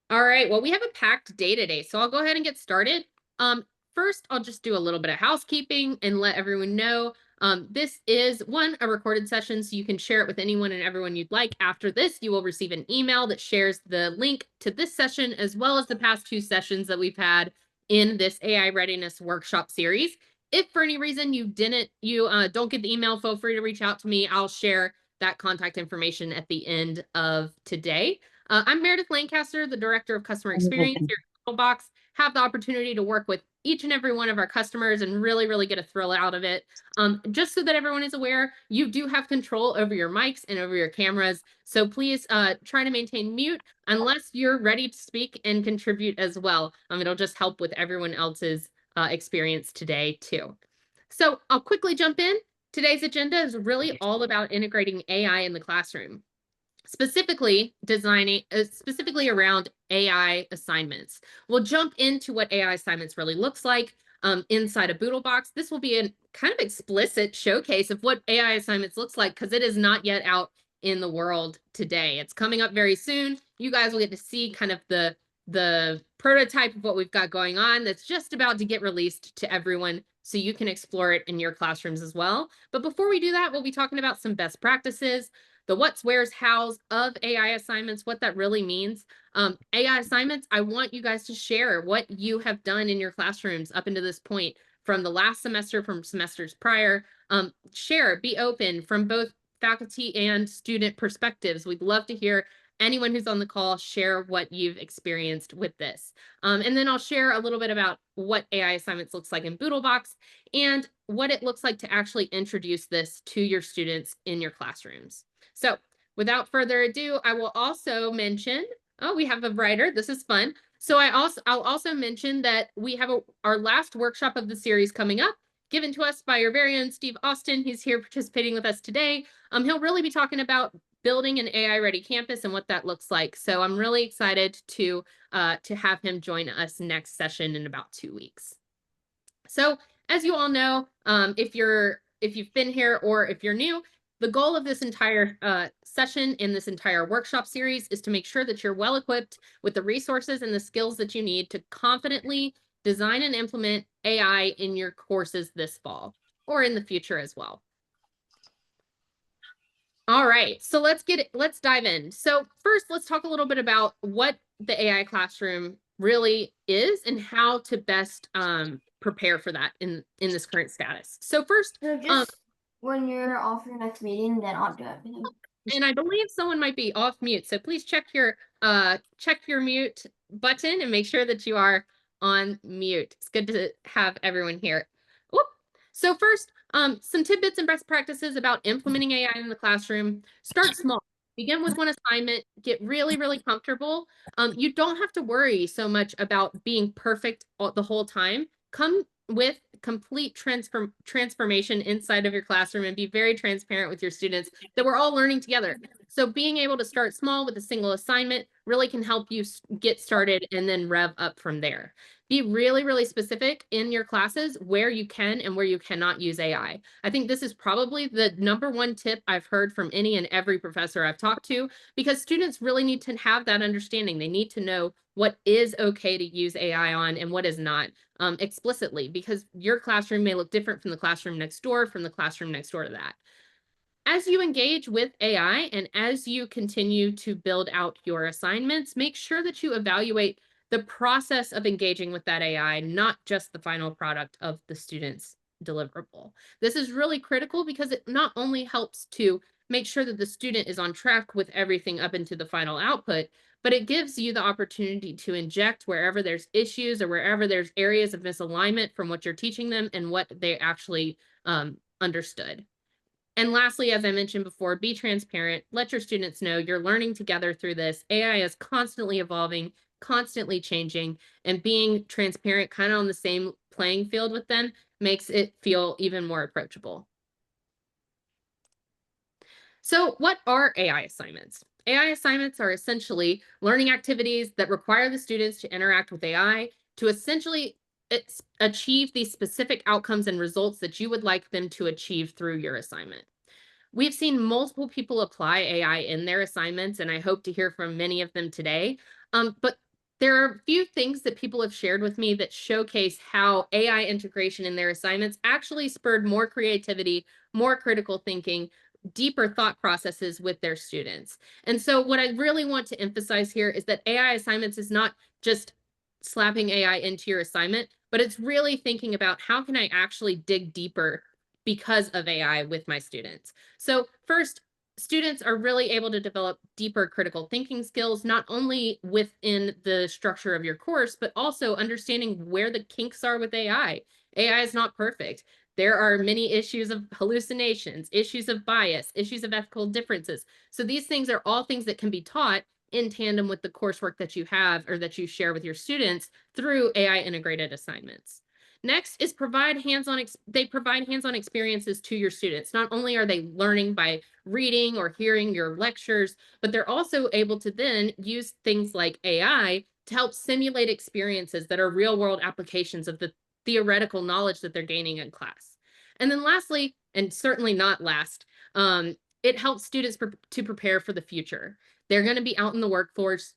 All right, well, we have a packed day today, so I'll go ahead and get started. First, I'll just do a little bit of housekeeping and let everyone know this is a recorded session, so you can share it with anyone and everyone you'd like. After this, you will receive an email that shares the link to this session as well as the past 2 sessions that we've had in this AI readiness workshop series. If for any reason you don't get the email, feel free to reach out to me. I'll share that contact information at the end of today. I'm Meredith Lancaster, the Director of Customer Experience here at BoodleBox. Have the opportunity to work with each and every one of our customers and really get a thrill out of it. Just so that everyone is aware, you do have control over your mics and over your cameras. So please try to maintain mute unless you're ready to speak and contribute as well. It'll just help with everyone else's experience today too. So I'll quickly jump in. Today's agenda is really all about integrating AI in the classroom. Specifically around AI assignments. We'll jump into what AI assignments really looks like inside of BoodleBox. This will be a kind of explicit showcase of what AI assignments looks like because it is not yet out in the world today. It's coming up very soon. You guys will get to see kind of the prototype of what we've got going on that's just about to get released to everyone so you can explore it in your classrooms as well. But before we do that, we'll be talking about some best practices, the what's, where's, how's of AI assignments, what that really means. AI assignments, I want you guys to share what you have done in your classrooms up until this point from the last semester, from semesters prior. Share, be open from both faculty and student perspectives. We'd love to hear anyone who's on the call share what you've experienced with this. And then I'll share a little bit about what AI assignments looks like in BoodleBox and what it looks like to actually introduce this to your students in your classrooms. So without further ado, I will also mention, we have a writer. This is fun. So I'll also mention that we have our last workshop of the series coming up, given to us by your very own Steve Austin. He's here participating with us today. He'll really be talking about building an AI ready campus and what that looks like. So I'm really excited to have him join us next session in about 2 weeks. So as you all know, if you've been here or if you're new, the goal of this entire session in this entire workshop series is to make sure that you're well equipped with the resources and the skills that you need to confidently design and implement AI in your courses this fall or in the future as well. All right, so let's dive in. So first, let's talk a little bit about what the AI classroom really is and how to best prepare for that in this current status. So first, So just when you're off your next meeting, then I'll do everything. And I believe someone might be off mute, so please check your mute button and make sure that you are on mute. It's good to have everyone here. Whoop. So first, some tidbits and best practices about implementing AI in the classroom. Start small. Begin with one assignment. Get really comfortable. You don't have to worry so much about being perfect the whole time. Come with complete transformation inside of your classroom and be very transparent with your students that we're all learning together. So being able to start small with a single assignment really can help you get started and then rev up from there. Be really specific in your classes where you can and where you cannot use AI. I think this is probably the #1 tip I've heard from any and every professor I've talked to, because students really need to have that understanding. They need to know what is okay to use AI on and what is not explicitly, because your classroom may look different from the classroom next door, from the classroom next door to that. As you engage with AI and as you continue to build out your assignments, make sure that you evaluate the process of engaging with that AI, not just the final product of the student's deliverable. This is really critical because it not only helps to make sure that the student is on track with everything up into the final output, but it gives you the opportunity to inject wherever there's issues or wherever there's areas of misalignment from what you're teaching them and what they actually understood. And lastly, as I mentioned before, be transparent. Let your students know you're learning together through this. AI is constantly evolving, constantly changing, and being transparent, kind of on the same playing field with them, makes it feel even more approachable. So what are AI assignments? AI assignments are essentially learning activities that require the students to interact with AI to essentially achieve the specific outcomes and results that you would like them to achieve through your assignment. We've seen multiple people apply AI in their assignments, and I hope to hear from many of them today. But There are a few things that people have shared with me that showcase how AI integration in their assignments actually spurred more creativity, more critical thinking, deeper thought processes with their students. And so, what I really want to emphasize here is that AI assignments is not just slapping AI into your assignment, but it's really thinking about how can I actually dig deeper because of AI with my students. So, first, students are really able to develop deeper critical thinking skills, not only within the structure of your course, but also understanding where the kinks are with AI. AI is not perfect. There are many issues of hallucinations, issues of bias, issues of ethical differences. So these things are all things that can be taught in tandem with the coursework that you have or that you share with your students through AI integrated assignments. Next is they provide hands-on experiences to your students. Not only are they learning by reading or hearing your lectures, but they're also able to then use things like AI to help simulate experiences that are real world applications of the theoretical knowledge that they're gaining in class. And then lastly, and certainly not last, it helps students to prepare for the future. They're going to be out in the workforce.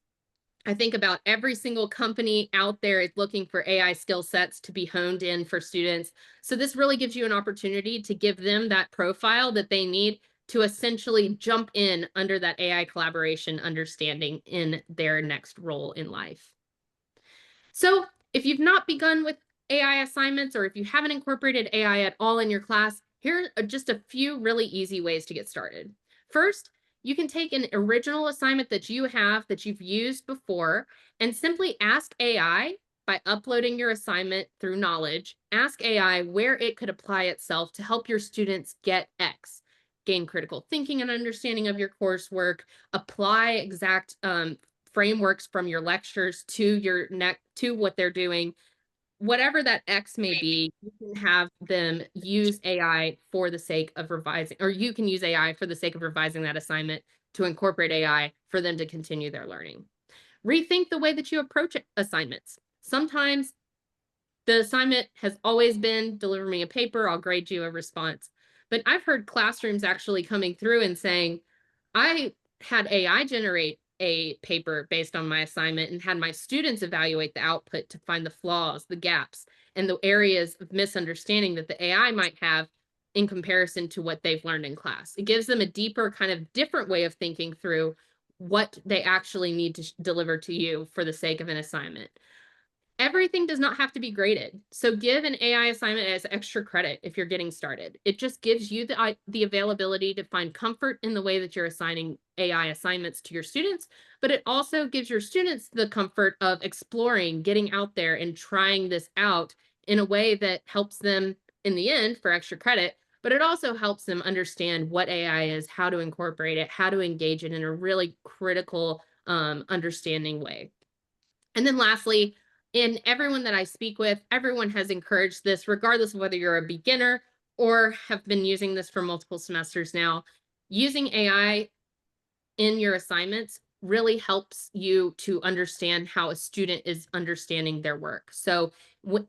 I think about every single company out there is looking for AI skill sets to be honed in for students. So this really gives you an opportunity to give them that profile that they need to essentially jump in under that AI collaboration understanding in their next role in life. So if you've not begun with AI assignments, or if you haven't incorporated AI at all in your class, here are just a few really easy ways to get started. First, you can take an original assignment that you have that you've used before and simply ask AI by uploading your assignment through Knowledge. Ask AI where it could apply itself to help your students get X, gain critical thinking and understanding of your coursework, apply exact frameworks from your lectures to what they're doing. Whatever that X may be, you can have them use AI for the sake of revising, or you can use AI for the sake of revising that assignment to incorporate AI for them to continue their learning. Rethink the way that you approach assignments. Sometimes the assignment has always been deliver me a paper, I'll grade you a response. But I've heard classrooms actually coming through and saying, I had AI generate a paper based on my assignment and had my students evaluate the output to find the flaws, the gaps, and the areas of misunderstanding that the AI might have in comparison to what they've learned in class. It gives them a deeper, kind of different way of thinking through what they actually need to deliver to you for the sake of an assignment. Everything does not have to be graded. So give an AI assignment as extra credit if you're getting started. It just gives you the availability to find comfort in the way that you're assigning AI assignments to your students, but it also gives your students the comfort of exploring, getting out there and trying this out in a way that helps them in the end for extra credit, but it also helps them understand what AI is, how to incorporate it, how to engage it in a really critical, understanding way. And then lastly, in everyone that I speak with, everyone has encouraged this, regardless of whether you're a beginner or have been using this for multiple semesters now. Using AI in your assignments really helps you to understand how a student is understanding their work. So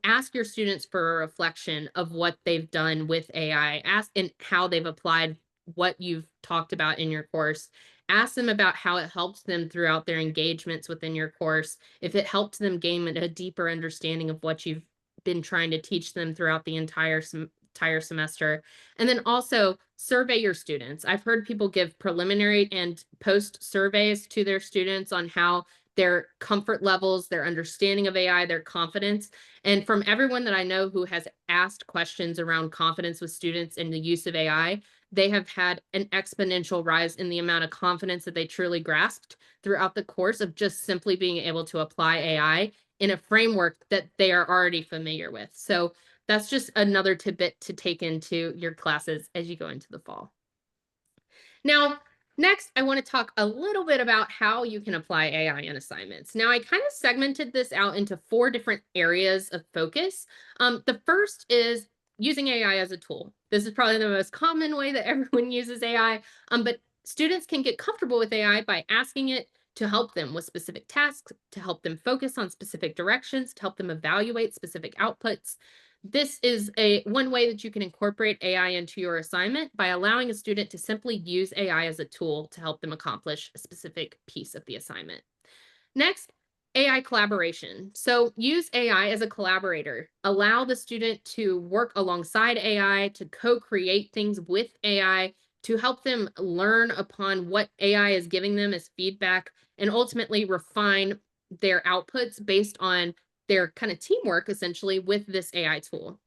ask your students for a reflection of what they've done with AI, ask and how they've applied what you've talked about in your course. Ask them about how it helps them throughout their engagements within your course, if it helped them gain a deeper understanding of what you've been trying to teach them throughout the entire semester. And then also survey your students. I've heard people give preliminary and post surveys to their students on how their comfort levels, their understanding of AI, their confidence. And from everyone that I know who has asked questions around confidence with students in the use of AI, they have had an exponential rise in the amount of confidence that they truly grasped throughout the course of just simply being able to apply AI in a framework that they are already familiar with. So that's just another tidbit to take into your classes as you go into the fall. Now, next, I want to talk a little bit about how you can apply AI in assignments. Now, I kind of segmented this out into 4 different areas of focus. The first is using AI as a tool. This is probably the most common way that everyone uses AI, but students can get comfortable with AI by asking it to help them with specific tasks, to help them focus on specific directions, to help them evaluate specific outputs. This is one way that you can incorporate AI into your assignment by allowing a student to simply use AI as a tool to help them accomplish a specific piece of the assignment. Next, AI collaboration. So use AI as a collaborator. Allow the student to work alongside AI, to co-create things with AI, to help them learn upon what AI is giving them as feedback, and ultimately refine their outputs based on their kind of teamwork, essentially, with this AI tool.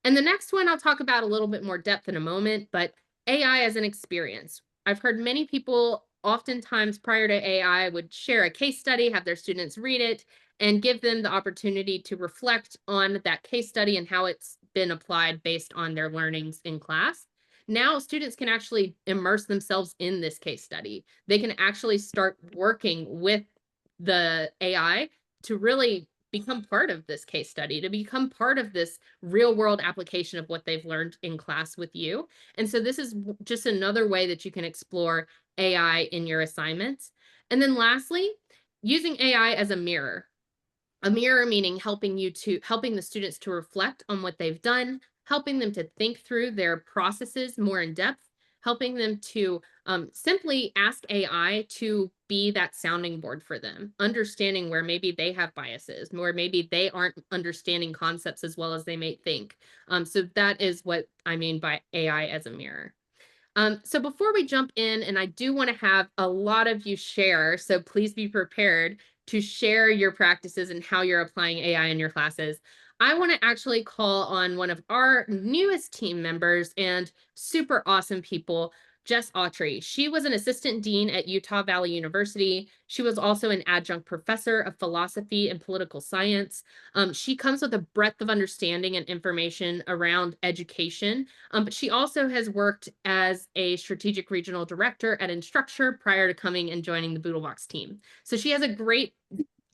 And the next one I'll talk about a little bit more depth in a moment, but AI as an experience. I've heard many people oftentimes prior to AI would share a case study, have their students read it, and give them the opportunity to reflect on that case study and how it's been applied based on their learnings in class. Now students can actually immerse themselves in this case study. They can actually start working with the AI to really become part of this case study, to become part of this real world application of what they've learned in class with you. And so this is just another way that you can explore AI in your assignments. And then lastly, using AI as a mirror. A mirror meaning helping the students to reflect on what they've done, helping them to think through their processes more in depth, helping them to simply ask AI to be that sounding board for them, understanding where maybe they have biases, where maybe they aren't understanding concepts as well as they may think. So that is what I mean by AI as a mirror. So before we jump in, and I do want to have a lot of you share, so please be prepared to share your practices and how you're applying AI in your classes. I want to actually call on one of our newest team members and super awesome people, Jess Autry. She was an assistant dean at Utah Valley University. She was also an adjunct professor of philosophy and political science. She comes with a breadth of understanding and information around education, but she also has worked as a strategic regional director at Instructure prior to coming and joining the BoodleBox team. So she has a great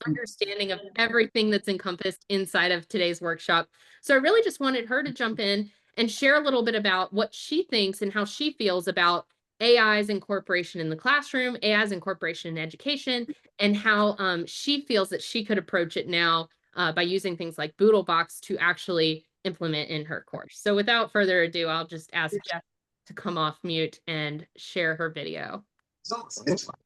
understanding of everything that's encompassed inside of today's workshop. So I really just wanted her to jump in and share a little bit about what she thinks and how she feels about AI's incorporation in the classroom, AI's incorporation in education, and how she feels that she could approach it now by using things like BoodleBox to actually implement in her course. So without further ado, I'll just ask Jess to come off mute and share her video.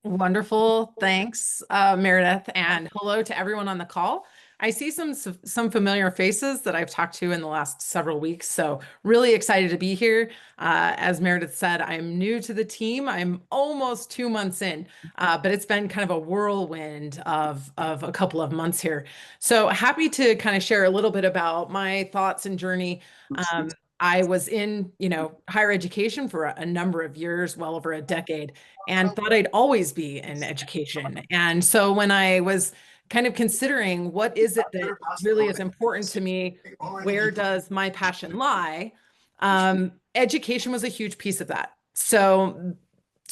Wonderful. Thanks, Meredith, and hello to everyone on the call. I see some familiar faces that I've talked to in the last several weeks, so really excited to be here. As Meredith said, I'm new to the team. I'm almost 2 months in, but it's been kind of a whirlwind of a couple of months here. So happy to kind of share a little bit about my thoughts and journey. I was in, higher education for a number of years, well over a decade, and thought I'd always be in education. And so when I was kind of considering what is it that really is important to me, where does my passion lie? Education was a huge piece of that. So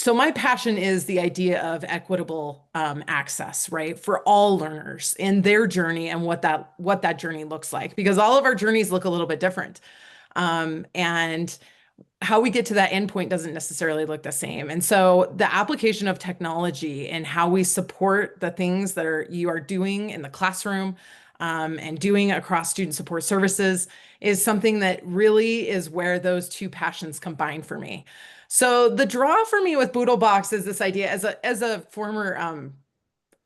my passion is the idea of equitable access, right, for all learners in their journey and what that journey looks like, because all of our journeys look a little bit different. And how we get to that endpoint doesn't necessarily look the same. And so the application of technology and how we support the things that you are doing in the classroom and doing across student support services is something that really is where those two passions combine for me. So the draw for me with BoodleBox is this idea as a former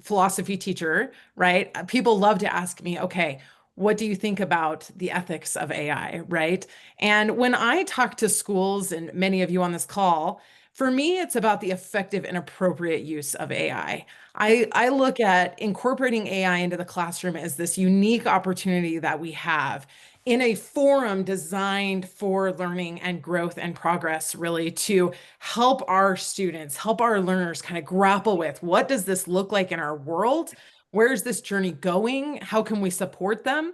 philosophy teacher, right? People love to ask me, okay, what do you think about the ethics of AI, right? And when I talk to schools and many of you on this call, for me, it's about the effective and appropriate use of AI. I look at incorporating AI into the classroom as this unique opportunity that we have in a forum designed for learning and growth and progress, really to help our students, help our learners kind of grapple with what does this look like in our world? Where's this journey going? How can we support them?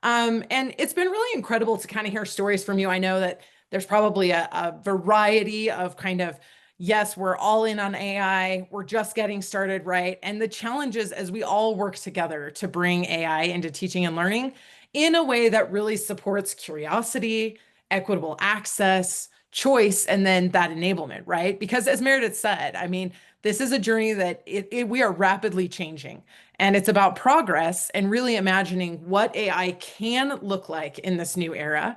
And it's been really incredible to kind of hear stories from you. I know that there's probably a variety of kind of, yes, we're all in on AI. We're just getting started, right? And the challenges as we all work together to bring AI into teaching and learning in a way that really supports curiosity, equitable access, choice, and then that enablement, right? Because as Meredith said, I mean, this is a journey that we are rapidly changing. And it's about progress and really imagining what AI can look like in this new era.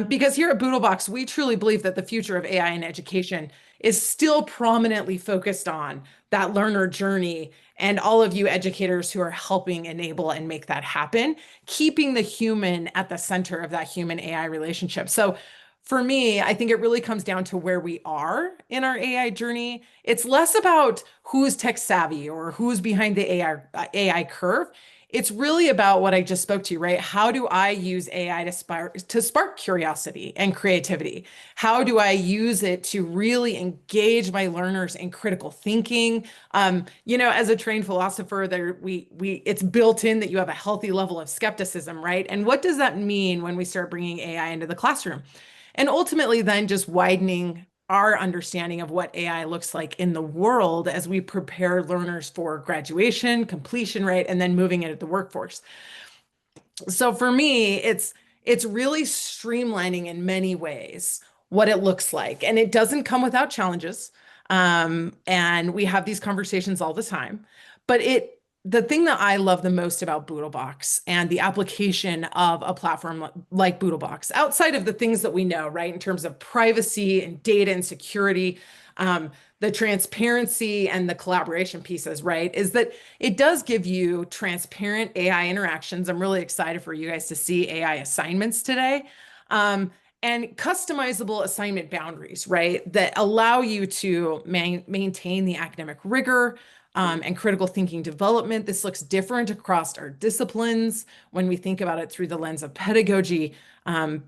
Because here at BoodleBox, we truly believe that the future of AI in education is still prominently focused on that learner journey and all of you educators who are helping enable and make that happen, keeping the human at the center of that human AI relationship. So for me, I think it really comes down to where we are in our AI journey. It's less about who's tech savvy or who's behind the AI curve. It's really about what I just spoke to, right? How do I use AI to spark curiosity and creativity? How do I use it to really engage my learners in critical thinking? As a trained philosopher, it's built in that you have a healthy level of skepticism, right? And what does that mean when we start bringing AI into the classroom? And ultimately, then just widening our understanding of what AI looks like in the world as we prepare learners for graduation, completion, right, and then moving into the workforce. So for me, it's really streamlining in many ways what it looks like, and it doesn't come without challenges. And we have these conversations all the time, but the thing that I love the most about BoodleBox and the application of a platform like BoodleBox, outside of the things that we know, right, in terms of privacy and data and security, the transparency and the collaboration pieces, right, is that it does give you transparent AI interactions. I'm really excited for you guys to see AI assignments today. And customizable assignment boundaries, right, that allow you to maintain the academic rigor, and critical thinking development. This looks different across our disciplines when we think about it through the lens of pedagogy,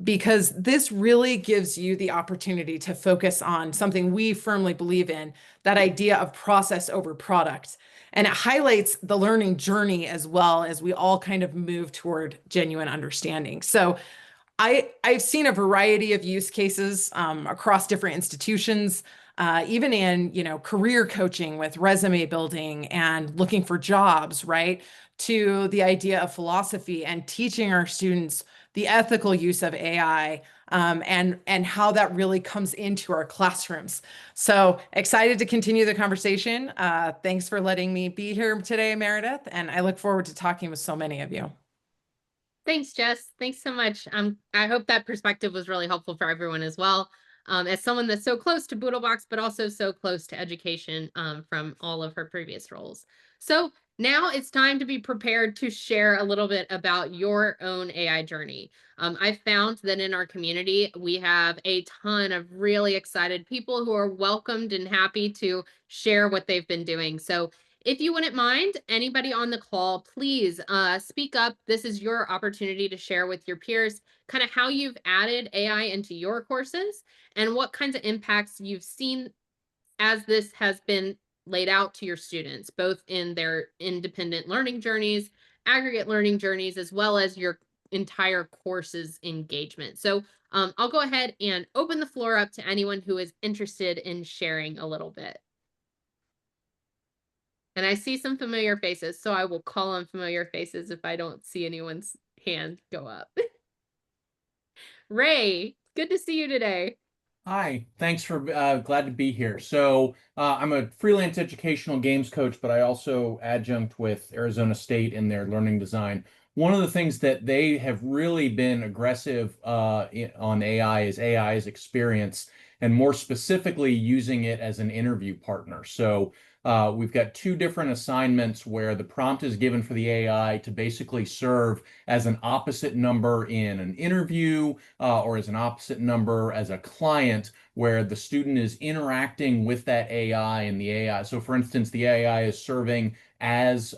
because this really gives you the opportunity to focus on something we firmly believe in, that idea of process over product. And it highlights the learning journey as well as we all kind of move toward genuine understanding. So I've seen a variety of use cases across different institutions. Even in, career coaching with resume building and looking for jobs, right? To the idea of philosophy and teaching our students the ethical use of AI, and how that really comes into our classrooms. So excited to continue the conversation. Thanks for letting me be here today, Meredith, and I look forward to talking with so many of you. Thanks, Jess. Thanks so much. I hope that perspective was really helpful for everyone as well. As someone that's so close to BoodleBox, but also so close to education from all of her previous roles. So now it's time to be prepared to share a little bit about your own AI journey. I found that in our community, we have a ton of really excited people who are welcomed and happy to share what they've been doing. So if you wouldn't mind, anybody on the call, please speak up. This is your opportunity to share with your peers kind of how you've added AI into your courses and what kinds of impacts you've seen as this has been laid out to your students, both in their independent learning journeys, aggregate learning journeys, as well as your entire course's engagement. So I'll go ahead and open the floor up to anyone who is interested in sharing a little bit. And I see some familiar faces, so I will call on familiar faces if I don't see anyone's hand go up. Ray, good to see you today. Hi, thanks for glad to be here. So I'm a freelance educational games coach, but I also adjunct with Arizona State in their learning design. One of the things that they have really been aggressive on AI is AI's experience, and more specifically using it as an interview partner. So we've got two different assignments where the prompt is given for the AI to basically serve as an opposite number in an interview or as an opposite number as a client, where the student is interacting with that AI and the AI. So for instance, the AI is serving as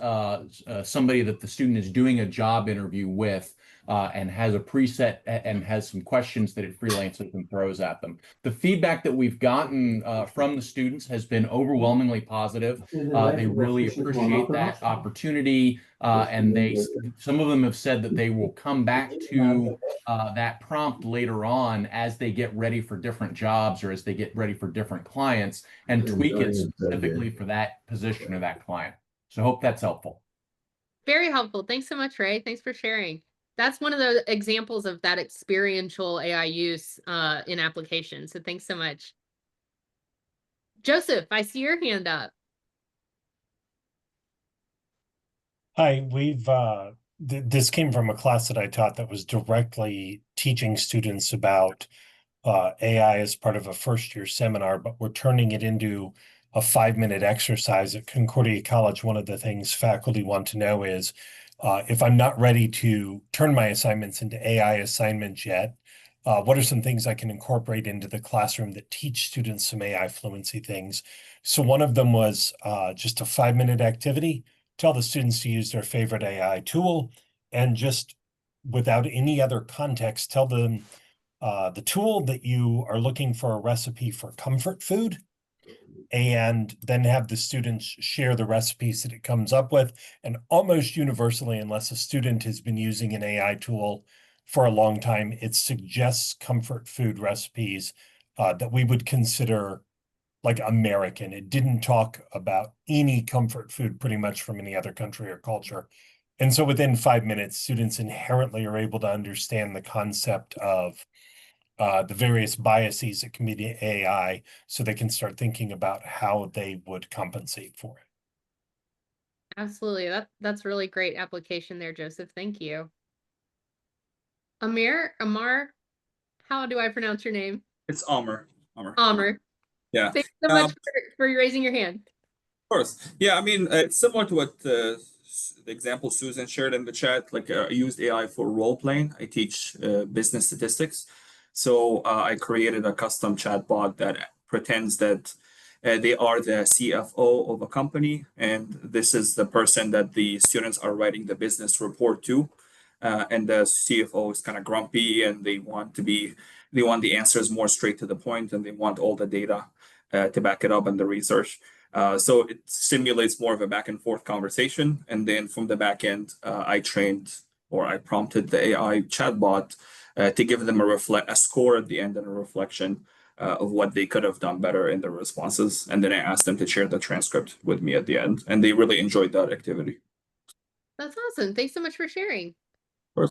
somebody that the student is doing a job interview with, and has a preset and has some questions that it freelances and throws at them. The feedback that we've gotten from the students has been overwhelmingly positive. They really appreciate that opportunity, and some of them have said that they will come back to that prompt later on as they get ready for different jobs or as they get ready for different clients and tweak it specifically for that position or that client. So I hope that's helpful. Very helpful. Thanks so much, Ray. Thanks for sharing. That's one of the examples of that experiential AI use in application. So thanks so much. Joseph, I see your hand up. Hi, this came from a class that I taught that was directly teaching students about AI as part of a first-year seminar, but we're turning it into a 5-minute exercise at Concordia College, one of the things faculty want to know is if I'm not ready to turn my assignments into AI assignments yet, what are some things I can incorporate into the classroom that teach students some AI fluency things? So one of them was just a 5-minute activity. Tell the students to use their favorite AI tool, and just without any other context, tell them the tool that you are looking for a recipe for comfort food, and then have the students share the recipes that it comes up with. And almost universally, unless a student has been using an AI tool for a long time, it suggests comfort food recipes that we would consider like American. It didn't talk about any comfort food pretty much from any other country or culture. And so within 5 minutes, students inherently are able to understand the concept of the various biases that can be the AI, so they can start thinking about how they would compensate for it. Absolutely. That's really great application there, Joseph. Thank you. Amar, how do I pronounce your name? It's Amr. Amr. Yeah. Thanks so much for raising your hand. Of course. Yeah, I mean, it's similar to what the example Susan shared in the chat. Like, I used AI for role playing. I teach business statistics. So I created a custom chatbot that pretends that they are the CFO of a company, and this is the person that the students are writing the business report to. And the CFO is kind of grumpy, and they want the answers more straight to the point, and they want all the data to back it up and the research. So it simulates more of a back and forth conversation. And then from the back end, I prompted the AI chatbot to give them a score at the end and a reflection of what they could have done better in their responses. And then I asked them to share the transcript with me at the end, and they really enjoyed that activity. That's awesome. Thanks so much for sharing. Of course.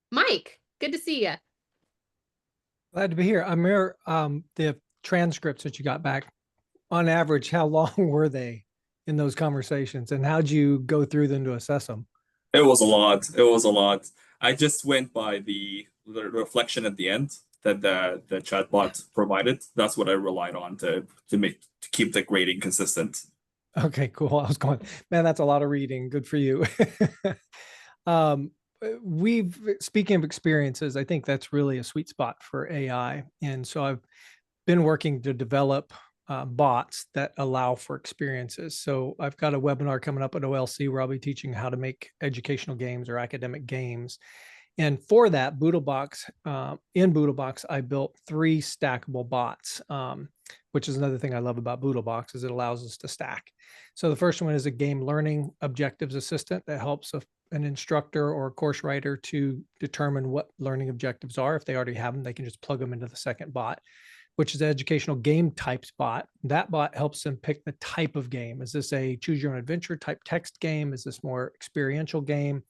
Mike, good to see you. Glad to be here. Amir, the transcripts that you got back, on average, how long were they in those conversations, and how'd you go through them to assess them? It was a lot. It was a lot. I just went by the reflection at the end that the chatbot provided. That's what I relied on to keep the grading consistent. Okay, cool. I was going, man, that's a lot of reading. Good for you. Speaking of experiences, I think that's really a sweet spot for AI. And so I've been working to develop bots that allow for experiences. So I've got a webinar coming up at OLC where I'll be teaching how to make educational games or academic games. And for that, BoodleBox, in BoodleBox, I built 3 stackable bots, which is another thing I love about BoodleBox, is it allows us to stack. So the first one is a game learning objectives assistant that helps an instructor or a course writer to determine what learning objectives are. If they already have them, they can just plug them into the second bot, which is the educational game types bot. That bot helps them pick the type of game. Is this a choose your own adventure type text game? Is this more experiential game?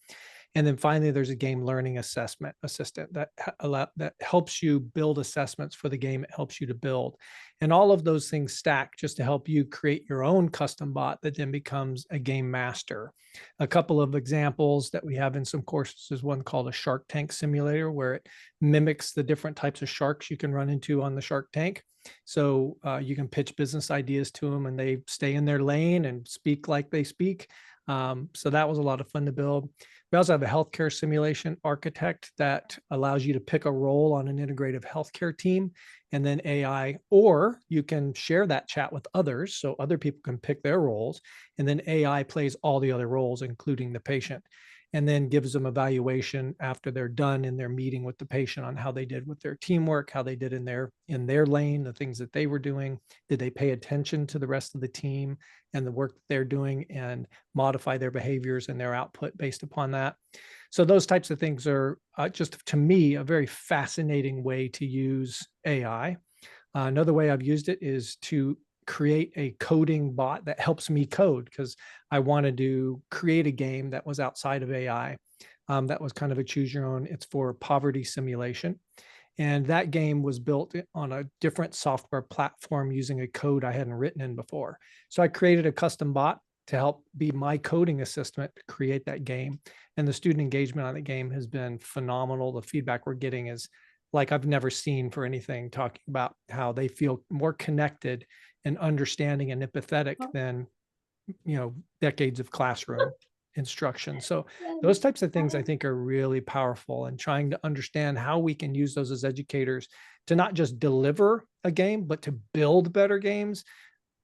And then finally, there's a game learning assessment assistant that helps you build assessments for the game it helps you to build. And all of those things stack just to help you create your own custom bot that then becomes a game master. A couple of examples that we have in some courses is one called a Shark Tank simulator, where it mimics the different types of sharks you can run into on the Shark Tank. So you can pitch business ideas to them and they stay in their lane and speak like they speak. So that was a lot of fun to build. We also have a healthcare simulation architect that allows you to pick a role on an integrative healthcare team, and then AI, or you can share that chat with others so other people can pick their roles, and then AI plays all the other roles, including the patient, and then gives them evaluation after they're done in their meeting with the patient on how they did with their teamwork, how they did in their lane, the things that they were doing. Did they pay attention to the rest of the team and the work that they're doing, and modify their behaviors and their output based upon that? So those types of things are just, to me, a very fascinating way to use AI. Another way I've used it is to create a coding bot that helps me code, because I wanted to create a game that was outside of AI. That was kind of a choose your own. It's for poverty simulation. And that game was built on a different software platform using a code I hadn't written in before. So I created a custom bot to help be my coding assistant to create that game. And the student engagement on the game has been phenomenal. The feedback we're getting is like I've never seen for anything, talking about how they feel more connected and understanding and empathetic than, decades of classroom instruction. So those types of things I think are really powerful, and trying to understand how we can use those as educators to not just deliver a game, but to build better games.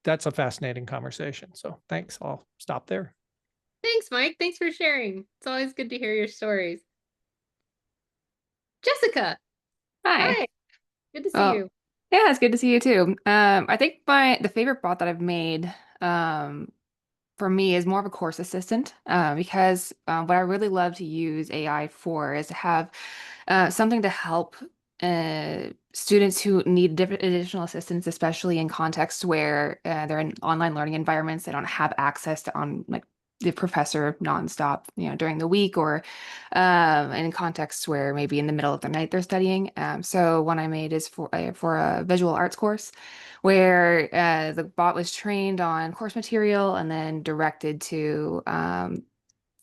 That's a fascinating conversation. So thanks. I'll stop there. Thanks, Mike. Thanks for sharing. It's always good to hear your stories. Jessica. Hi. Hi. Good to see Well, you. Yeah, it's good to see you too. I think the favorite bot that I've made for me is more of a course assistant, because what I really love to use AI for is to have something to help students who need different additional assistance, especially in contexts where they're in online learning environments. They don't have access to like the professor nonstop, during the week, or in contexts where maybe in the middle of the night they're studying. So one I made is for a visual arts course, where the bot was trained on course material and then directed to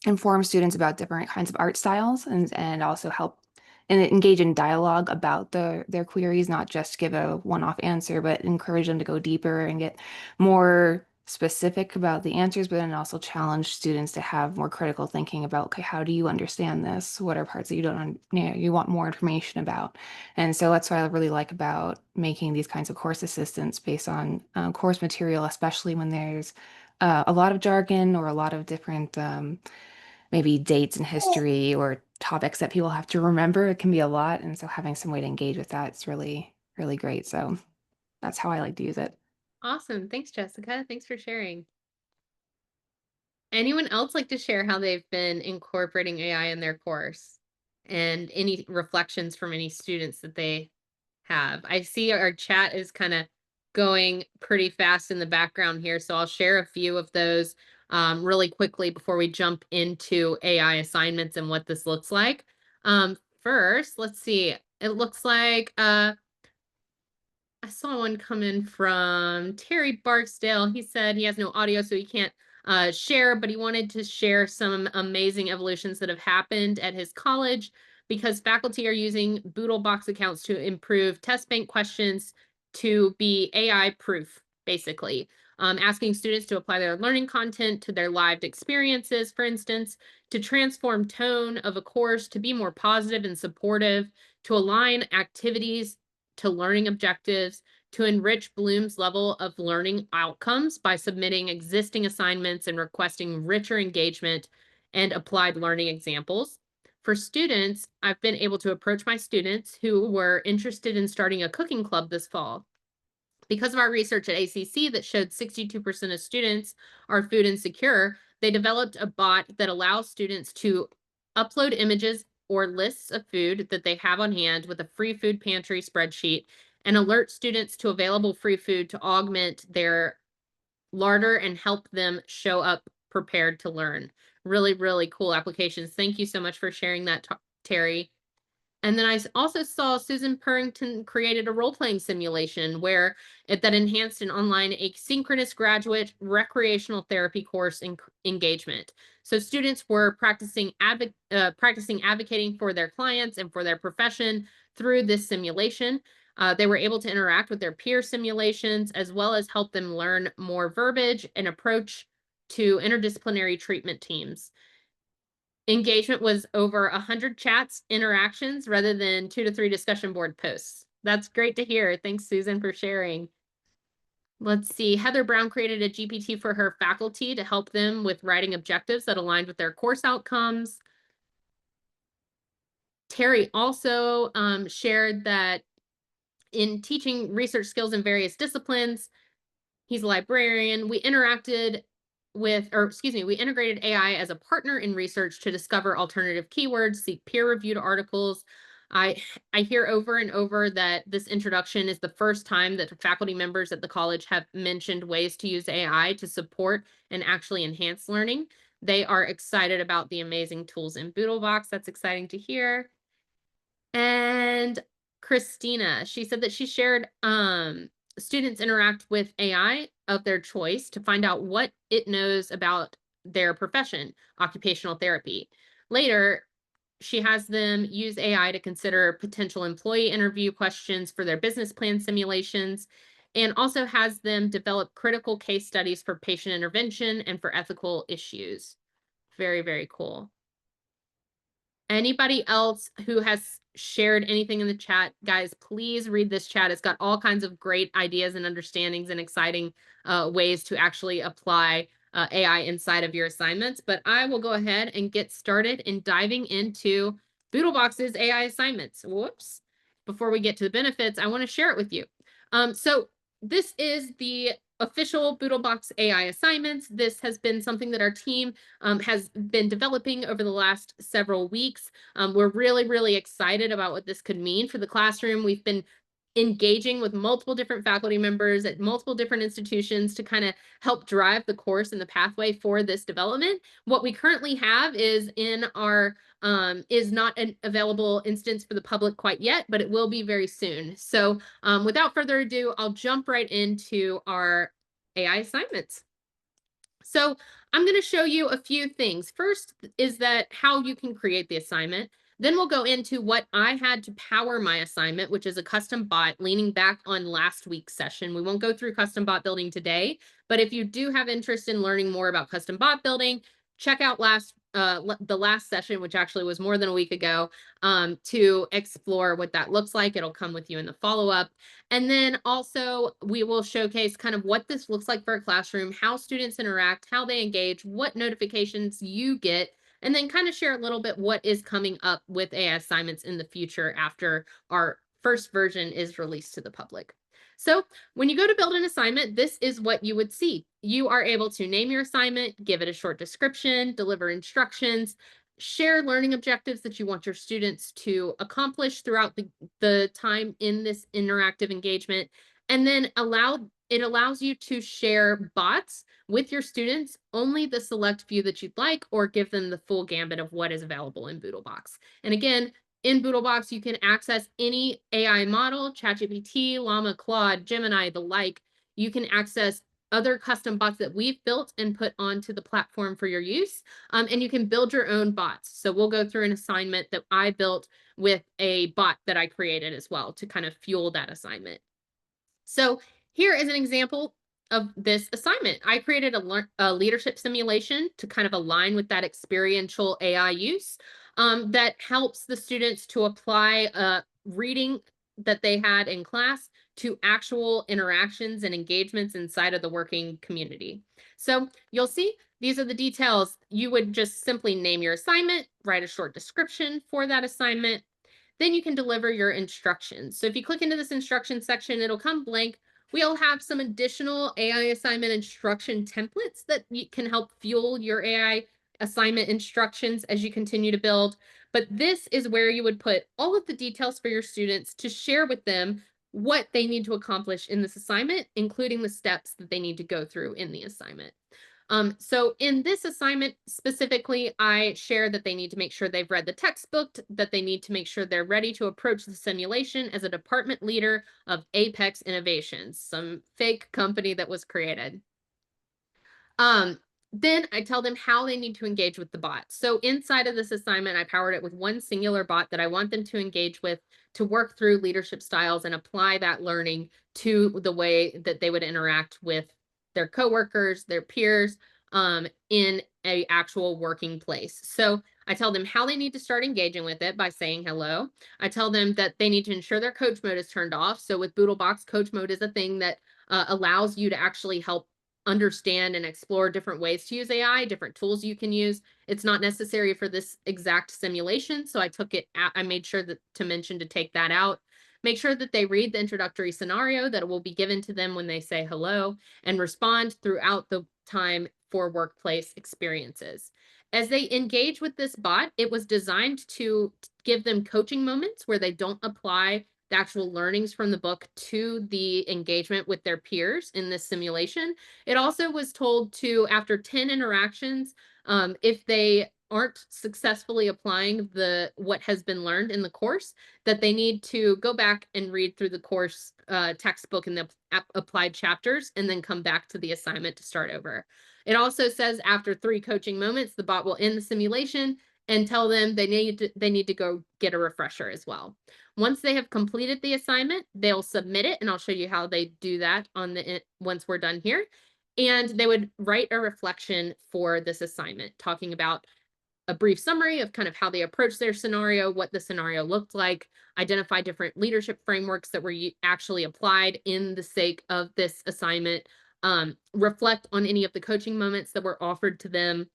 inform students about different kinds of art styles, and also help and engage in dialogue about their queries, not just give a one-off answer, but encourage them to go deeper and get more specific about the answers, but then also challenge students to have more critical thinking about, okay, how do you understand this? What are parts that you don't, you want more information about? And so that's what I really like about making these kinds of course assistants based on course material, especially when there's a lot of jargon or a lot of different maybe dates in history or topics that people have to remember. It can be a lot. And so having some way to engage with that is really, really great. So that's how I like to use it. Awesome. Thanks, Jessica. Thanks for sharing. Anyone else like to share how they've been incorporating AI in their course, and any reflections from any students that they have? I see our chat is kind of going pretty fast in the background here, so I'll share a few of those really quickly before we jump into AI assignments and what this looks like. First, let's see. It looks like I saw one come in from Terry Barksdale. He said he has no audio, so he can't share, but he wanted to share some amazing evolutions that have happened at his college, because faculty are using BoodleBox accounts to improve test bank questions to be AI proof, basically. Asking students to apply their learning content to their lived experiences, for instance, to transform tone of a course to be more positive and supportive, to align activities to learning objectives, to enrich Bloom's level of learning outcomes by submitting existing assignments and requesting richer engagement and applied learning examples. For students, I've been able to approach my students who were interested in starting a cooking club this fall. Because of our research at ACC that showed 62% of students are food insecure, they developed a bot that allows students to upload images or lists of food that they have on hand with a free food pantry spreadsheet, and alert students to available free food to augment their larder and help them show up prepared to learn. Really, really cool applications. Thank you so much for sharing that, Terry. And then I also saw Susan Purrington created a role-playing simulation where that enhanced an online asynchronous graduate recreational therapy course engagement. So students were practicing advocating for their clients and for their profession through this simulation. They were able to interact with their peer simulations, as well as help them learn more verbiage and approach to interdisciplinary treatment teams. Engagement was over 100 chats, interactions, rather than 2 to 3 discussion board posts. That's great to hear. Thanks, Susan, for sharing. Let's see. Heather Brown created a GPT for her faculty to help them with writing objectives that aligned with their course outcomes. Terry also shared that in teaching research skills in various disciplines, he's a librarian, we integrated AI as a partner in research to discover alternative keywords, seek peer-reviewed articles. I hear over and over that this introduction is the first time that faculty members at the college have mentioned ways to use AI to support and actually enhance learning. They are excited about the amazing tools in BoodleBox. That's exciting to hear. And Christina, she said that she shared students interact with AI of their choice to find out what it knows about their profession, occupational therapy. Later, she has them use AI to consider potential employee interview questions for their business plan simulations. and also has them develop critical case studies for patient intervention and for ethical issues. Very, very cool. Anybody else who has shared anything in the chat, guys, please read this chat. It's got all kinds of great ideas and understandings and exciting ways to actually apply AI inside of your assignments. But I will go ahead and get started in diving into BoodleBox's AI assignments. Whoops. Before we get to the benefits, I want to share it with you. So this is the official BoodleBox AI assignments. This has been something that our team has been developing over the last several weeks. We're really, really excited about what this could mean for the classroom. We've been engaging with multiple different faculty members at multiple different institutions to kind of help drive the course and the pathway for this development. What we currently have is in our is not an available instance for the public quite yet, but it will be very soon. So without further ado, I'll jump right into our AI assignments. So I'm going to show you a few things. First is that how you can create the assignment. Then we'll go into what I had to power my assignment, which is a custom bot, leaning back on last week's session. We won't go through custom bot building today, but if you do have interest in learning more about custom bot building, check out the last session, which actually was more than a week ago, to explore what that looks like. It'll come with you in the follow-up. And then also we will showcase kind of what this looks like for a classroom, how students interact, how they engage, what notifications you get, and then kind of share a little bit what is coming up with AI assignments in the future after our first version is released to the public. So when you go to build an assignment, this is what you would see. You are able to name your assignment, give it a short description, deliver instructions, share learning objectives that you want your students to accomplish throughout the time in this interactive engagement, and then it allows you to share bots with your students, only the select few that you'd like, or give them the full gambit of what is available in BoodleBox. And again, in BoodleBox, you can access any AI model, ChatGPT, Llama, Claude, Gemini, the like. You can access other custom bots that we've built and put onto the platform for your use. And you can build your own bots. So we'll go through an assignment that I built with a bot that I created as well to kind of fuel that assignment. So here is an example of this assignment. I created a leadership simulation to kind of align with that experiential AI use that helps the students to apply reading that they had in class to actual interactions and engagements inside of the working community. So you'll see these are the details. You would just simply name your assignment, write a short description for that assignment. Then you can deliver your instructions. So if you click into this instruction section, it'll come blank. We'll have some additional AI assignment instruction templates that can help fuel your AI assignment instructions as you continue to build. But this is where you would put all of the details for your students to share with them what they need to accomplish in this assignment, including the steps that they need to go through in the assignment. So in this assignment specifically, I share that they need to make sure they've read the textbook, that they need to make sure they're ready to approach the simulation as a department leader of Apex Innovations, some fake company that was created. Then I tell them how they need to engage with the bot. So inside of this assignment, I powered it with one singular bot that I want them to engage with to work through leadership styles and apply that learning to the way that they would interact with their coworkers, their peers, in a actual working place. So I tell them how they need to start engaging with it by saying hello. I tell them that they need to ensure their coach mode is turned off. So with BoodleBox, coach mode is a thing that allows you to actually help understand and explore different ways to use AI, different tools you can use. It's not necessary for this exact simulation. So I made sure to mention to take that out. Make sure that they read the introductory scenario that will be given to them when they say hello, and respond throughout the time for workplace experiences. As they engage with this bot, it was designed to give them coaching moments where they don't apply the actual learnings from the book to the engagement with their peers in this simulation. It also was told to, after 10 interactions, if they aren't successfully applying what has been learned in the course, that they need to go back and read through the course textbook and the applied chapters, and then come back to the assignment to start over. It also says after 3 coaching moments, the bot will end the simulation and tell them they need to go get a refresher as well. Once they have completed the assignment, they'll submit it, and I'll show you how they do that on the once we're done here. And they would write a reflection for this assignment, talking about a brief summary of kind of how they approach their scenario, what the scenario looked like, identify different leadership frameworks that were actually applied in the sake of this assignment, reflect on any of the coaching moments that were offered to them,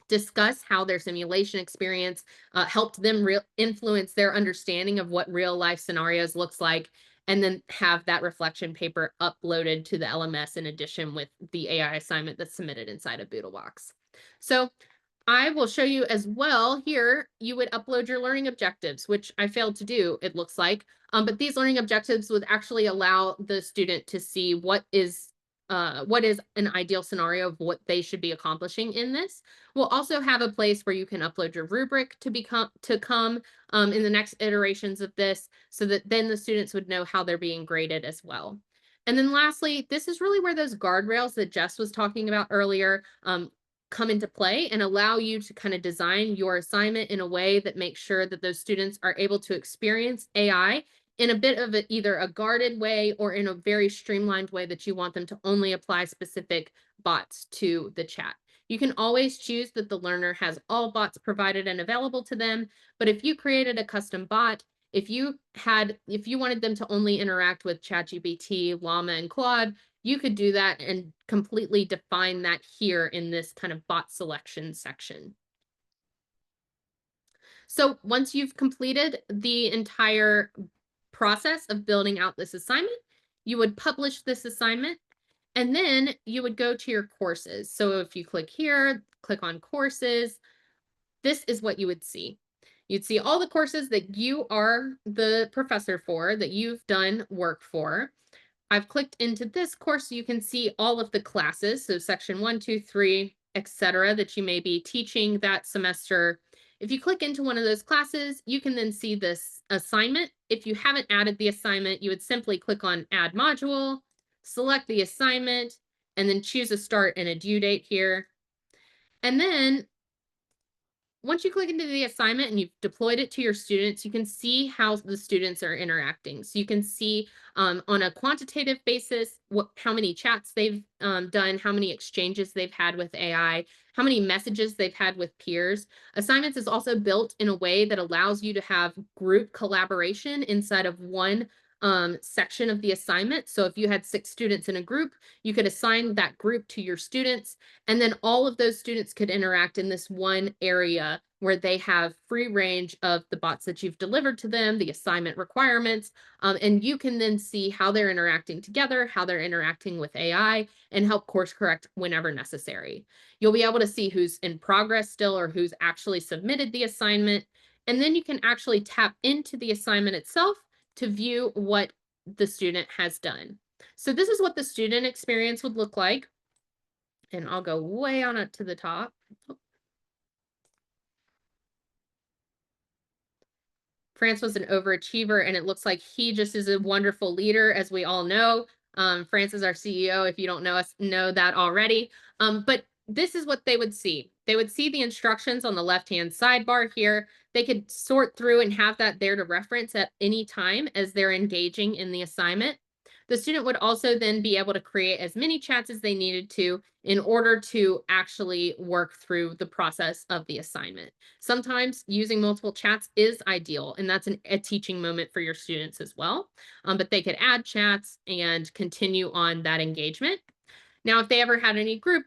discuss how their simulation experience helped them influence their understanding of what real life scenarios looks like, and then have that reflection paper uploaded to the LMS in addition with the AI assignment that's submitted inside of BoodleBox. So I will show you as well here, you would upload your learning objectives, which I failed to do, it looks like. But these learning objectives would actually allow the student to see what is an ideal scenario of what they should be accomplishing in this. We'll also have a place where you can upload your rubric to come in the next iterations of this, so that then the students would know how they're being graded as well. And then lastly, this is really where those guardrails that Jess was talking about earlier come into play and allow you to kind of design your assignment in a way that makes sure that those students are able to experience AI in a bit of either a guarded way or in a very streamlined way that you want them to only apply specific bots to the chat. You can always choose that the learner has all bots provided and available to them, but if you created a custom bot, if you wanted them to only interact with ChatGPT, Llama, and Claude, you could do that and completely define that here in this kind of bot selection section. So once you've completed the entire process of building out this assignment, you would publish this assignment, and then you would go to your courses. So if you click here, click on courses, this is what you would see. You'd see all the courses that you are the professor for, that you've done work for. I've clicked into this course, so you can see all of the classes, so section 1, 2, 3, etc., that you may be teaching that semester. If you click into one of those classes, you can then see this assignment. If you haven't added the assignment, you would simply click on Add Module, select the assignment, and then choose a start and a due date here. And then once you click into the assignment and you've deployed it to your students, you can see how the students are interacting. So you can see on a quantitative basis how many chats they've done, how many exchanges they've had with AI, how many messages they've had with peers. Assignments is also built in a way that allows you to have group collaboration inside of one section of the assignment. So if you had 6 students in a group, you could assign that group to your students, and then all of those students could interact in this one area where they have free range of the bots that you've delivered to them, the assignment requirements, and you can then see how they're interacting together, how they're interacting with AI, and help course correct whenever necessary. You'll be able to see who's in progress still or who's actually submitted the assignment, and then you can actually tap into the assignment itself to view what the student has done. So this is what the student experience would look like. And I'll go way on up to the top. France was an overachiever, and it looks like he just is a wonderful leader, as we all know. France is our CEO, if you don't know that already. But this is what they would see. They would see the instructions on the left-hand sidebar here. They could sort through and have that there to reference at any time as they're engaging in the assignment. The student would also then be able to create as many chats as they needed to in order to actually work through the process of the assignment. Sometimes using multiple chats is ideal, and that's a teaching moment for your students as well. But they could add chats and continue on that engagement. Now, if they ever had any group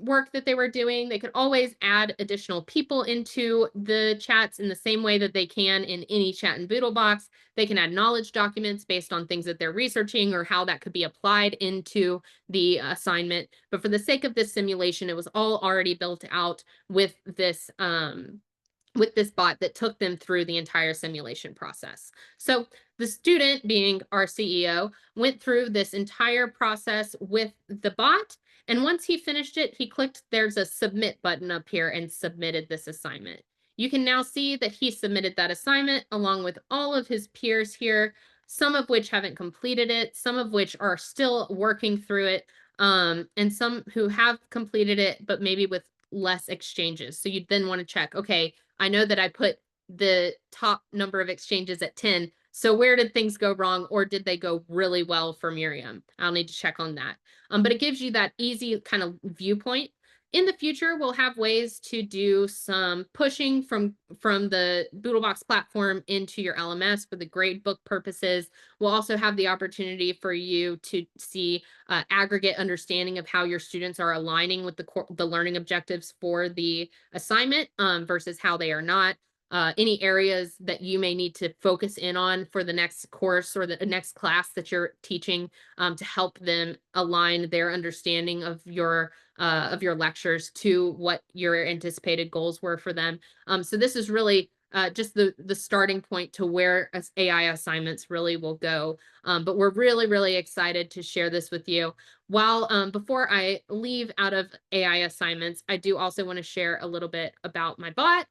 work that they were doing, they could always add additional people into the chats in the same way that they can in any chat in BoodleBox. They can add knowledge documents based on things that they're researching or how that could be applied into the assignment. But for the sake of this simulation, it was all already built out with this bot that took them through the entire simulation process. So the student, being our CEO, went through this entire process with the bot. And once he finished it, he clicked, there's a submit button up here, and submitted this assignment. You can now see that he submitted that assignment along with all of his peers here, some of which haven't completed it, some of which are still working through it, and some who have completed it, but maybe with less exchanges. So you'd then want to check, okay, I know that I put the top number of exchanges at 10. So where did things go wrong, or did they go really well for Miriam? I'll need to check on that. But it gives you that easy kind of viewpoint. In the future, we'll have ways to do some pushing from the BoodleBox platform into your LMS for the gradebook purposes. We'll also have the opportunity for you to see aggregate understanding of how your students are aligning with the learning objectives for the assignment versus how they are not. Any areas that you may need to focus in on for the next course or the next class that you're teaching to help them align their understanding of your lectures to what your anticipated goals were for them. So this is really just the starting point to where AI assignments really will go. But we're really, really excited to share this with you. While before I leave out of AI assignments, I do also want to share a little bit about my bot.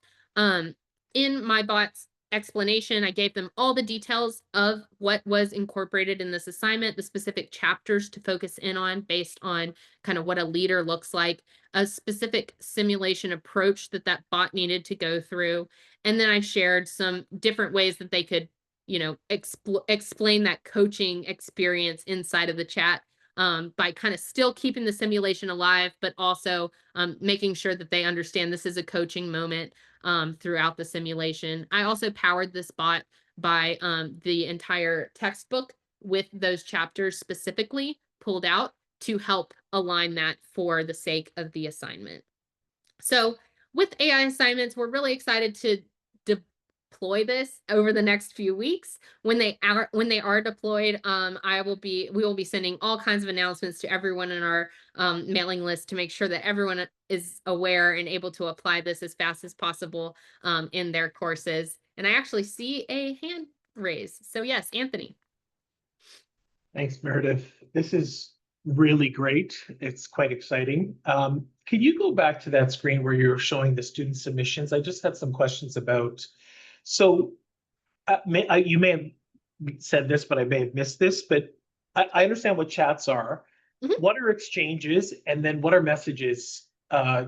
In my bot's explanation, I gave them all the details of what was incorporated in this assignment, the specific chapters to focus in on based on kind of what a leader looks like, a specific simulation approach that bot needed to go through. And then I shared some different ways that they could, you know, explain that coaching experience inside of the chat by kind of still keeping the simulation alive, but also making sure that they understand this is a coaching moment throughout the simulation. I also powered this bot by the entire textbook with those chapters specifically pulled out to help align that for the sake of the assignment. So with AI assignments, we're really excited to deploy this over the next few weeks. When they are deployed, we will be sending all kinds of announcements to everyone in our mailing list to make sure that everyone is aware and able to apply this as fast as possible in their courses. And I actually see a hand raised. So yes, Anthony. Thanks, Meredith. This is really great. It's quite exciting. Can you go back to that screen where you're showing the student submissions? I just had some questions about, so you may have said this, but I may have missed this, but I understand what chats are. Mm-hmm. What are exchanges, and then what are messages?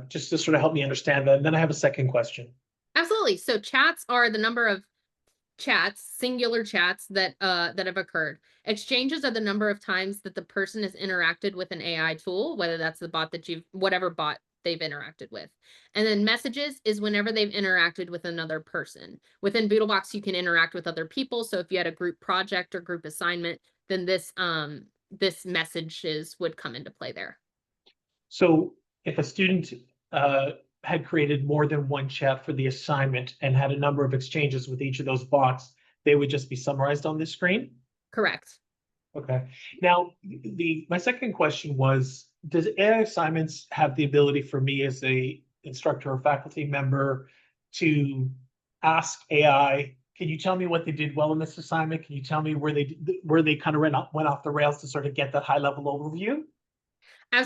Just to sort of help me understand that. And then I have a second question. Absolutely. So chats are the number of chats, singular chats that have occurred. Exchanges are the number of times that the person has interacted with an AI tool, whether that's the bot whatever bot they've interacted with. And then messages is whenever they've interacted with another person. Within BoodleBox, you can interact with other people. So if you had a group project or group assignment, then this messages would come into play there. So if a student had created more than one chat for the assignment and had a number of exchanges with each of those bots, they would just be summarized on this screen? Correct. Okay. Now, my second question was, does AI assignments have the ability for me as a instructor or faculty member to ask AI, can you tell me what they did well in this assignment? Can you tell me where they kind of went off the rails to sort of get that high level overview?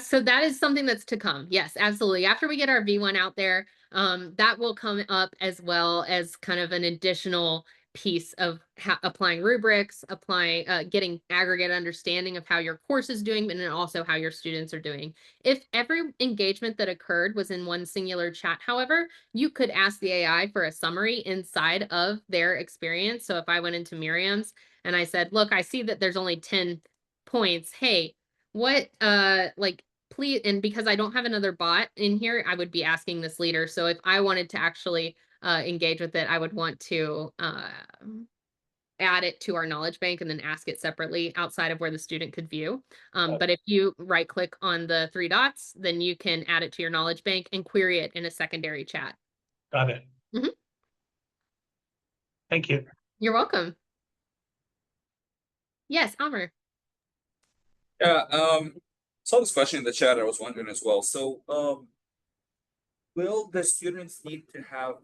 So that is something that's to come. Yes, absolutely. After we get our V1 out there, that will come up as well as kind of an additional piece of applying rubrics, getting aggregate understanding of how your course is doing, and then also how your students are doing. If every engagement that occurred was in one singular chat, however, you could ask the AI for a summary inside of their experience. So if I went into Miriam's and I said, look, I see that there's only 10 points. Hey, what, please, and because I don't have another bot in here, I would be asking this leader. So if I wanted to actually engage with it, I would want to add it to our knowledge bank and then ask it separately outside of where the student could view. But if you right click on the 3 dots, then you can add it to your knowledge bank and query it in a secondary chat. Got it. Mm-hmm. Thank you. You're welcome. Yes, Amr. Yeah, saw this question in the chat. I was wondering as well. So, will the students need to have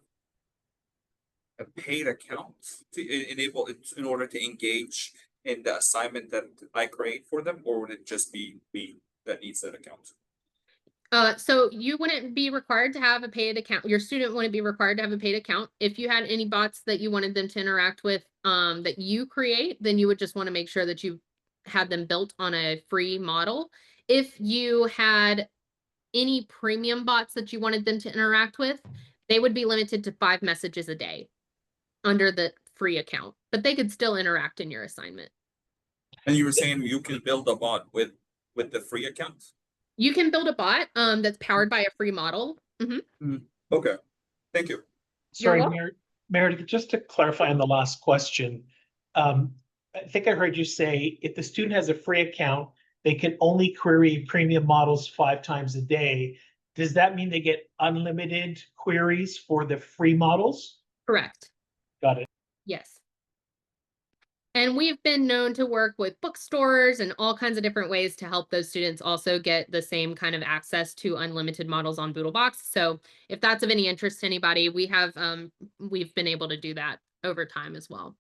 a paid account to enable it in order to engage in the assignment that I create for them, or would it just be me that needs that account? So you wouldn't be required to have a paid account. Your student wouldn't be required to have a paid account. If you had any bots that you wanted them to interact with that you create, then you would just want to make sure that you had them built on a free model. If you had any premium bots that you wanted them to interact with, they would be limited to 5 messages a day under the free account, but they could still interact in your assignment. And you were saying you can build a bot with the free account? You can build a bot that's powered by a free model. Okay, thank you. Sorry, welcome. Meredith, just to clarify on the last question, I think I heard you say if the student has a free account, they can only query premium models 5 times a day. Does that mean they get unlimited queries for the free models? Correct. Got it. Yes. And we've been known to work with bookstores and all kinds of different ways to help those students also get the same kind of access to unlimited models on BoodleBox. So if that's of any interest to anybody, we've been able to do that over time as well.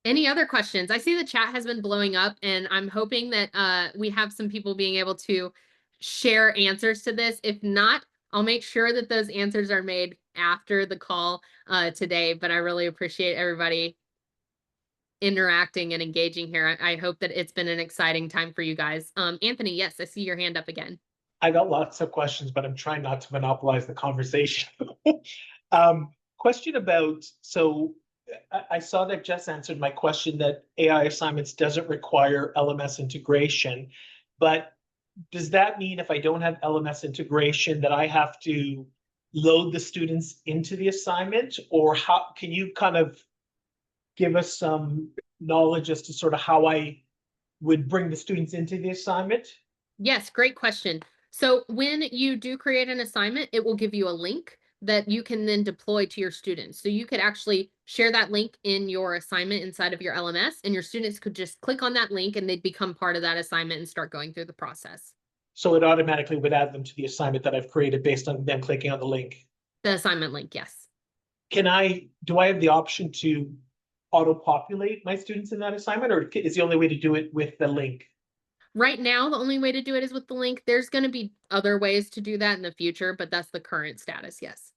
Any other questions? I see the chat has been blowing up, and I'm hoping that we have some people being able to share answers to this. If not, I'll make sure that those answers are made after the call today, but I really appreciate everybody interacting and engaging here. I hope that it's been an exciting time for you guys. Anthony, yes, I see your hand up again. I got lots of questions, but I'm trying not to monopolize the conversation. Question about, so I saw that Jess answered my question that AI assignments doesn't require LMS integration, but does that mean if I don't have LMS integration that I have to load the students into the assignment, or how can you kind of give us some knowledge as to sort of how I would bring the students into the assignment? Yes, great question. So when you do create an assignment, it will give you a link that you can then deploy to your students. So you could actually share that link in your assignment inside of your LMS, and your students could just click on that link and they'd become part of that assignment and start going through the process. So it automatically would add them to the assignment that I've created based on them clicking on the link. The assignment link, yes. Do I have the option to auto-populate my students in that assignment, or is the only way to do it with the link? Right now, the only way to do it is with the link. There's going to be other ways to do that in the future, but that's the current status, yes.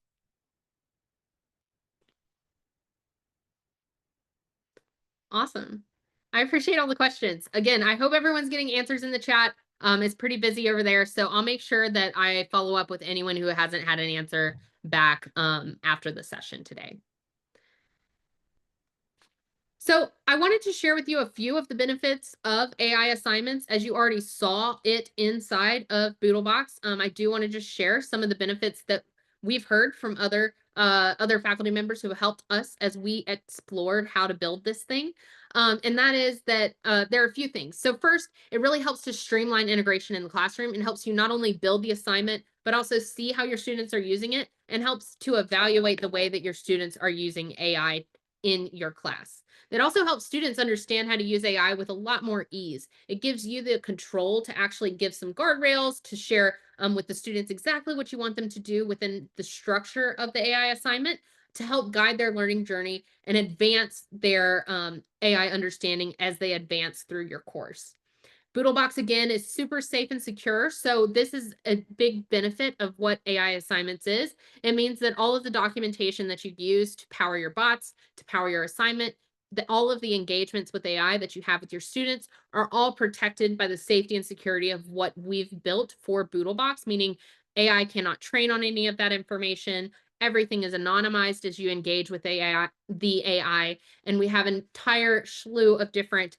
Awesome. I appreciate all the questions. Again, I hope everyone's getting answers in the chat. It's pretty busy over there, so I'll make sure that I follow up with anyone who hasn't had an answer back after the session today. So I wanted to share with you a few of the benefits of AI assignments. As you already saw it inside of BoodleBox, I do want to just share some of the benefits that we've heard from other faculty members who have helped us as we explored how to build this thing. And that is that there are a few things. So first, it really helps to streamline integration in the classroom and helps you not only build the assignment, but also see how your students are using it, and helps to evaluate the way that your students are using AI in your class. It also helps students understand how to use AI with a lot more ease. It gives you the control to actually give some guardrails, to share with the students exactly what you want them to do within the structure of the AI assignment, to help guide their learning journey and advance their AI understanding as they advance through your course. BoodleBox, again, is super safe and secure. So this is a big benefit of what AI assignments is. It means that all of the documentation that you use to power your bots, to power your assignment, that all of the engagements with AI that you have with your students are all protected by the safety and security of what we've built for BoodleBox, meaning AI cannot train on any of that information. Everything is anonymized as you engage with the AI, and we have an entire slew of different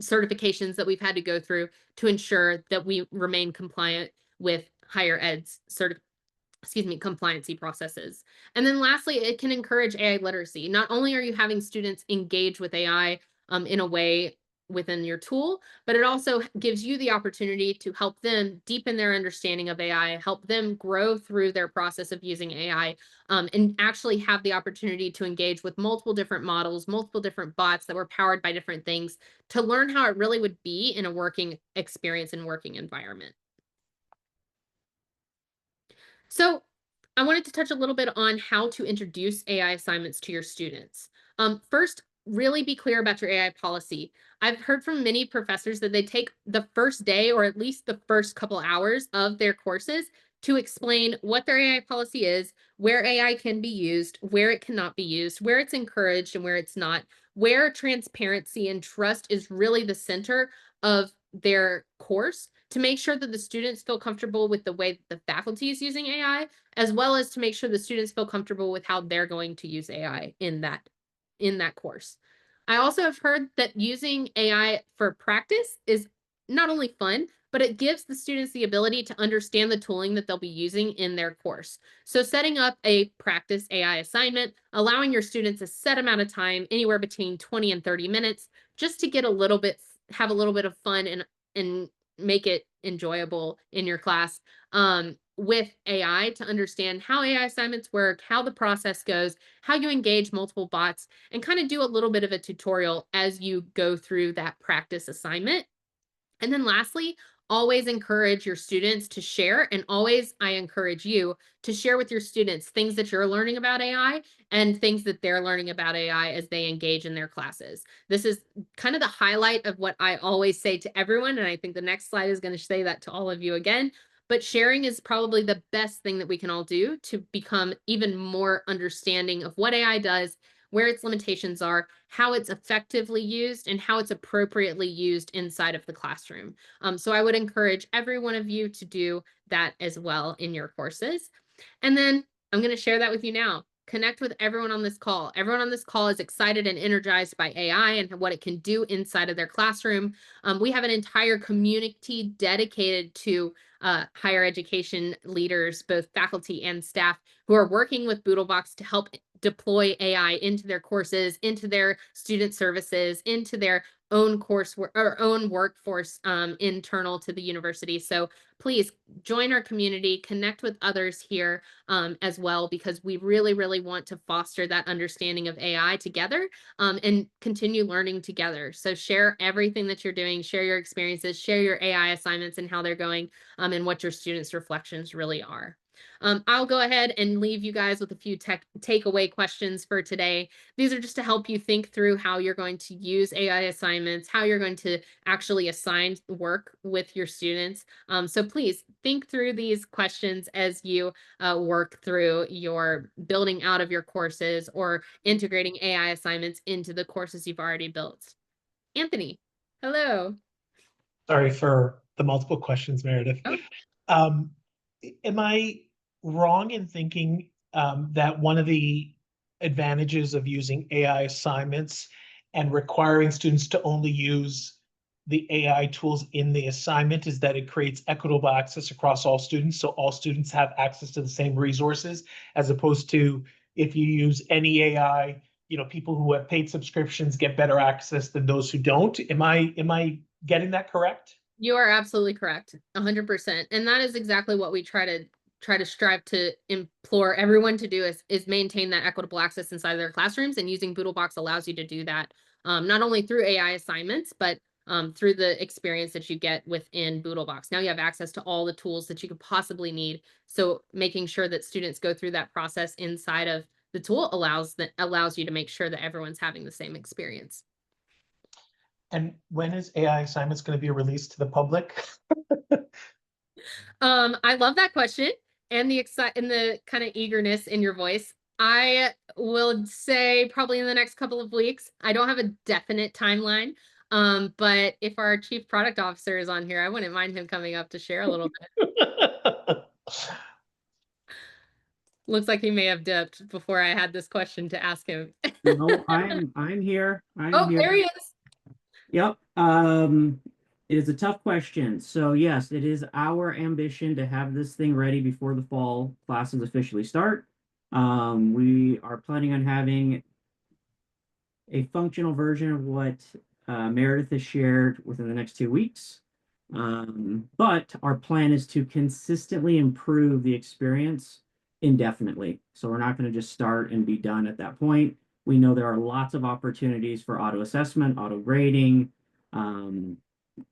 certifications that we've had to go through to ensure that we remain compliant with higher ed's compliancy processes. And then lastly, it can encourage AI literacy. Not only are you having students engage with AI in a way within your tool, but it also gives you the opportunity to help them deepen their understanding of AI, help them grow through their process of using AI, and actually have the opportunity to engage with multiple different models, multiple different bots that were powered by different things, to learn how it really would be in a working experience and working environment. So I wanted to touch a little bit on how to introduce AI assignments to your students. First, really be clear about your AI policy. I've heard from many professors that they take the first day or at least the first couple hours of their courses to explain what their AI policy is, where AI can be used, where it cannot be used, where it's encouraged and where it's not, where transparency and trust is really the center of their course to make sure that the students feel comfortable with the way that the faculty is using AI, as well as to make sure the students feel comfortable with how they're going to use AI in that course. I also have heard that using AI for practice is not only fun, but it gives the students the ability to understand the tooling that they'll be using in their course. So setting up a practice AI assignment, allowing your students a set amount of time, anywhere between 20 and 30 minutes, just to get have a little bit of fun and make it enjoyable in your class, with AI, to understand how AI assignments work, how the process goes, how you engage multiple bots, and kind of do a little bit of a tutorial as you go through that practice assignment. And then lastly, always encourage your students to share, and always I encourage you to share with your students things that you're learning about AI and things that they're learning about AI as they engage in their classes. This is kind of the highlight of what I always say to everyone, and I think the next slide is going to say that to all of you again. But sharing is probably the best thing that we can all do to become even more understanding of what AI does, where its limitations are, how it's effectively used, and how it's appropriately used inside of the classroom. So I would encourage every one of you to do that as well in your courses. And then I'm going to share that with you now. Connect with everyone on this call. Everyone on this call is excited and energized by AI and what it can do inside of their classroom. We have an entire community dedicated to higher education leaders, both faculty and staff, who are working with BoodleBox to help deploy AI into their courses, into their student services, into their own coursework or own workforce internal to the university. So please join our community, connect with others here as well, because we really, really want to foster that understanding of AI together and continue learning together. So share everything that you're doing, share your experiences, share your AI assignments and how they're going, and what your students' reflections really are. I'll go ahead and leave you guys with a few takeaway questions for today. These are just to help you think through how you're going to use AI assignments, how you're going to actually assign work with your students. So please think through these questions as you work through your building out of your courses or integrating AI assignments into the courses you've already built. Anthony, hello. Sorry for the multiple questions, Meredith. Oh. Am I wrong in thinking that one of the advantages of using AI assignments and requiring students to only use the AI tools in the assignment is that it creates equitable access across all students, so all students have access to the same resources, as opposed to if you use any AI, people who have paid subscriptions get better access than those who don't. Am I getting that correct? You are absolutely correct, 100%. And that is exactly what we try to strive to implore everyone to do is maintain that equitable access inside of their classrooms. And using BoodleBox allows you to do that, not only through AI assignments, but through the experience that you get within BoodleBox. Now you have access to all the tools that you could possibly need. So making sure that students go through that process inside of the tool allows you to make sure that everyone's having the same experience. And when is AI assignments going to be released to the public? I love that question and the kind of eagerness in your voice. I will say probably in the next couple of weeks. I don't have a definite timeline, but if our chief product officer is on here, I wouldn't mind him coming up to share a little bit. Looks like he may have dipped before I had this question to ask him. No, I'm here. Oh, there he is. Yep. It is a tough question. So yes, it is our ambition to have this thing ready before the fall classes officially start. We are planning on having a functional version of what Meredith has shared within the next 2 weeks. But our plan is to consistently improve the experience indefinitely. So we're not going to just start and be done at that point. We know there are lots of opportunities for auto assessment, auto grading.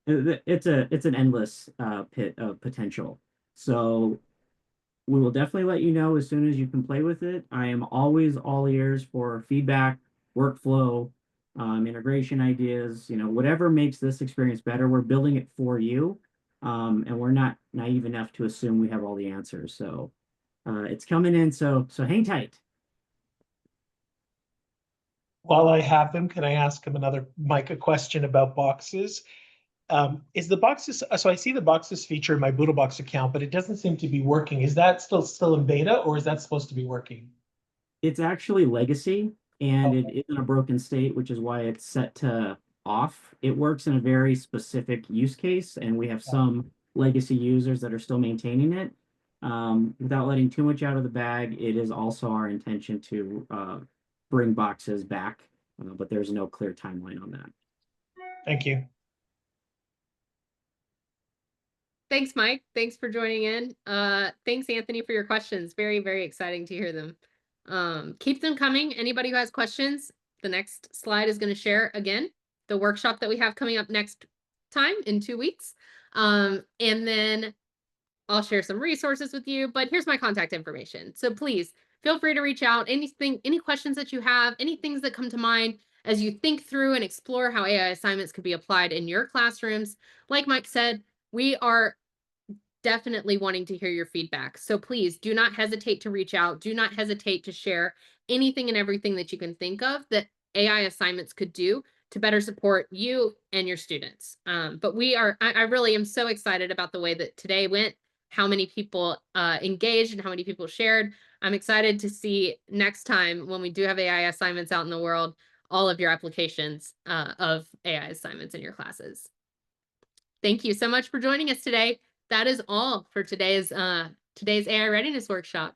It's an endless pit of potential. So we will definitely let you know as soon as you can play with it. I am always all ears for feedback, workflow, integration ideas, whatever makes this experience better. We're building it for you. And we're not naive enough to assume we have all the answers. So it's coming in. So hang tight. While I have him, can I ask him another Micah question about boxes? Is the boxes, so I see the boxes feature in my BoodleBox account, but it doesn't seem to be working. Is that still in beta, or is that supposed to be working? It's actually legacy, and Okay. it is in a broken state, which is why it's set to off. It works in a very specific use case, and we have some legacy users that are still maintaining it. Without letting too much out of the bag, it is also our intention to bring boxes back, but there's no clear timeline on that. Thank you. Thanks, Mike. Thanks for joining in. Thanks, Anthony, for your questions. Very, very exciting to hear them. Keep them coming. Anybody who has questions, the next slide is going to share again the workshop that we have coming up next time in 2 weeks. And then I'll share some resources with you, but here's my contact information. So please feel free to reach out. Any questions that you have, any things that come to mind as you think through and explore how AI assignments could be applied in your classrooms. Like Mike said, we are definitely wanting to hear your feedback. So please do not hesitate to reach out. Do not hesitate to share anything and everything that you can think of that AI assignments could do to better support you and your students. But I really am so excited about the way that today went, how many people engaged and how many people shared. I'm excited to see next time when we do have AI assignments out in the world, all of your applications of AI assignments in your classes. Thank you so much for joining us today. That is all for today's AI readiness workshop.